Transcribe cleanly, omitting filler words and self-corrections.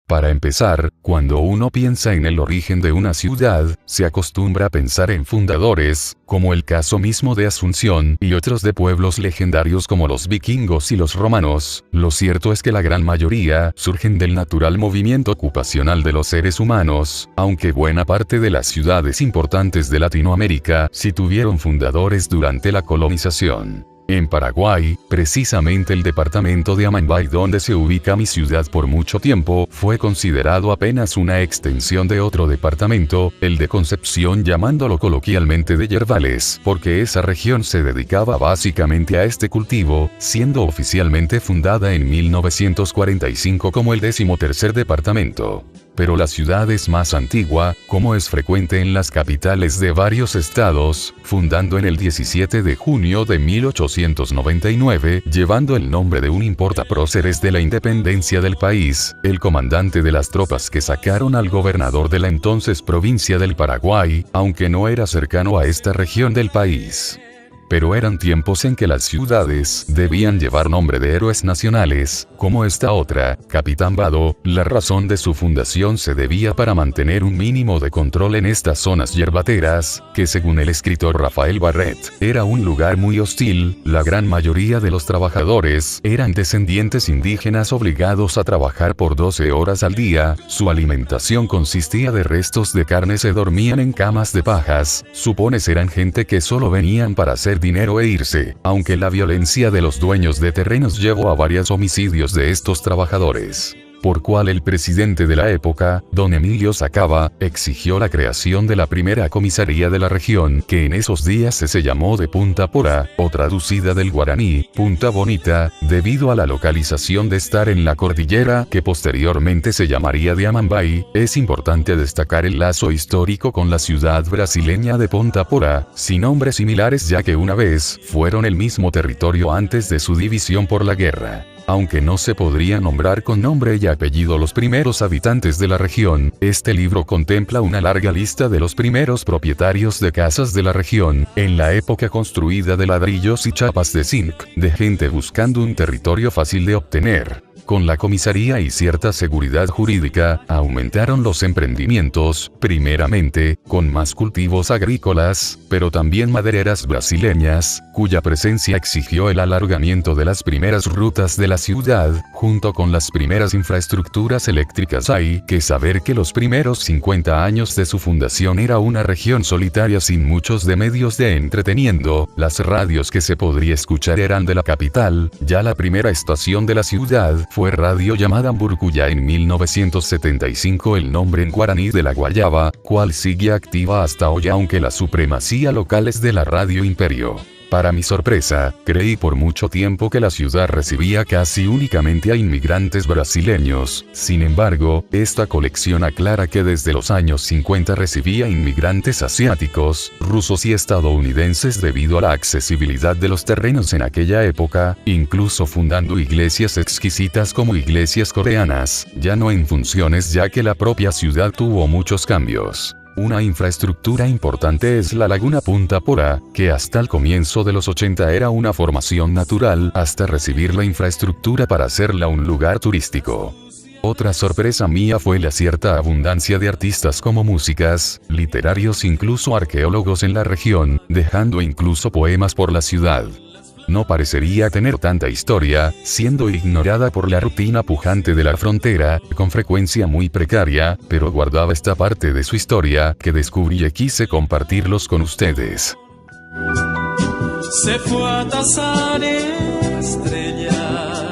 Para empezar, cuando uno piensa en el origen de una ciudad, se acostumbra a pensar en fundadores, como el caso mismo de Asunción y otros de pueblos legendarios como los vikingos y los romanos. Lo cierto es que la gran mayoría surgen del natural movimiento ocupacional de los seres humanos, aunque buena parte de las ciudades importantes de Latinoamérica sí tuvieron fundadores durante la colonización. En Paraguay, precisamente el departamento de Amambay, donde se ubica mi ciudad por mucho tiempo, fue considerado apenas una extensión de otro departamento, el de Concepción, llamándolo coloquialmente de yerbales, porque esa región se dedicaba básicamente a este cultivo, siendo oficialmente fundada en 1945 como el 13º departamento. Pero la ciudad es más antigua, como es frecuente en las capitales de varios estados, fundando en el 17 de junio de 1899, llevando el nombre de un importapróceres de la independencia del país, el comandante de las tropas que sacaron al gobernador de la entonces provincia del Paraguay, aunque no era cercano a esta región del país. Pero eran tiempos en que las ciudades debían llevar nombre de héroes nacionales, como esta otra, Capitán Vado. La razón de su fundación se debía para mantener un mínimo de control en estas zonas yerbateras, que según el escritor Rafael Barret, era un lugar muy hostil. La gran mayoría de los trabajadores eran descendientes indígenas obligados a trabajar por 12 horas al día, su alimentación consistía de restos de carne, se dormían en camas de pajas, supones eran gente que solo venían para hacer dinero e irse, aunque la violencia de los dueños de terrenos llevó a varios homicidios de estos trabajadores. Por cual el presidente de la época, don Emilio Sacaba, exigió la creación de la primera comisaría de la región, que en esos días se llamó de Punta Porá, o traducida del guaraní, Punta Bonita, debido a la localización de estar en la cordillera, que posteriormente se llamaría de Amambay. Es importante destacar el lazo histórico con la ciudad brasileña de Punta Porá, sin nombres similares, ya que una vez fueron el mismo territorio antes de su división por la guerra. Aunque no se podría nombrar con nombre y apellido los primeros habitantes de la región, este libro contempla una larga lista de los primeros propietarios de casas de la región, en la época construida de ladrillos y chapas de zinc, de gente buscando un territorio fácil de obtener. Con la comisaría y cierta seguridad jurídica, aumentaron los emprendimientos, primeramente, con más cultivos agrícolas, pero también madereras brasileñas, cuya presencia exigió el alargamiento de las primeras rutas de la ciudad, junto con las primeras infraestructuras eléctricas. Hay que saber que los primeros 50 años de su fundación era una región solitaria sin muchos de medios de entretenimiento, las radios que se podría escuchar eran de la capital. Ya la primera estación de la ciudad fue radio llamada Burcuya en 1975, el nombre en guaraní de la Guayaba, cual sigue activa hasta hoy, aunque la supremacía local es de la radio Imperio. Para mi sorpresa, creí por mucho tiempo que la ciudad recibía casi únicamente a inmigrantes brasileños. Sin embargo, esta colección aclara que desde los años 50 recibía inmigrantes asiáticos, rusos y estadounidenses debido a la accesibilidad de los terrenos en aquella época, incluso fundando iglesias exquisitas como iglesias coreanas, ya no en funciones, ya que la propia ciudad tuvo muchos cambios. Una infraestructura importante es la laguna Punta Porá, que hasta el comienzo de los 80 era una formación natural, hasta recibir la infraestructura para hacerla un lugar turístico. Otra sorpresa mía fue la cierta abundancia de artistas como músicas, literarios, incluso arqueólogos en la región, dejando incluso poemas por la ciudad. No parecería tener tanta historia, siendo ignorada por la rutina pujante de la frontera, con frecuencia muy precaria, pero guardaba esta parte de su historia que descubrí y quise compartirlos con ustedes. Se fue a tasar estrellas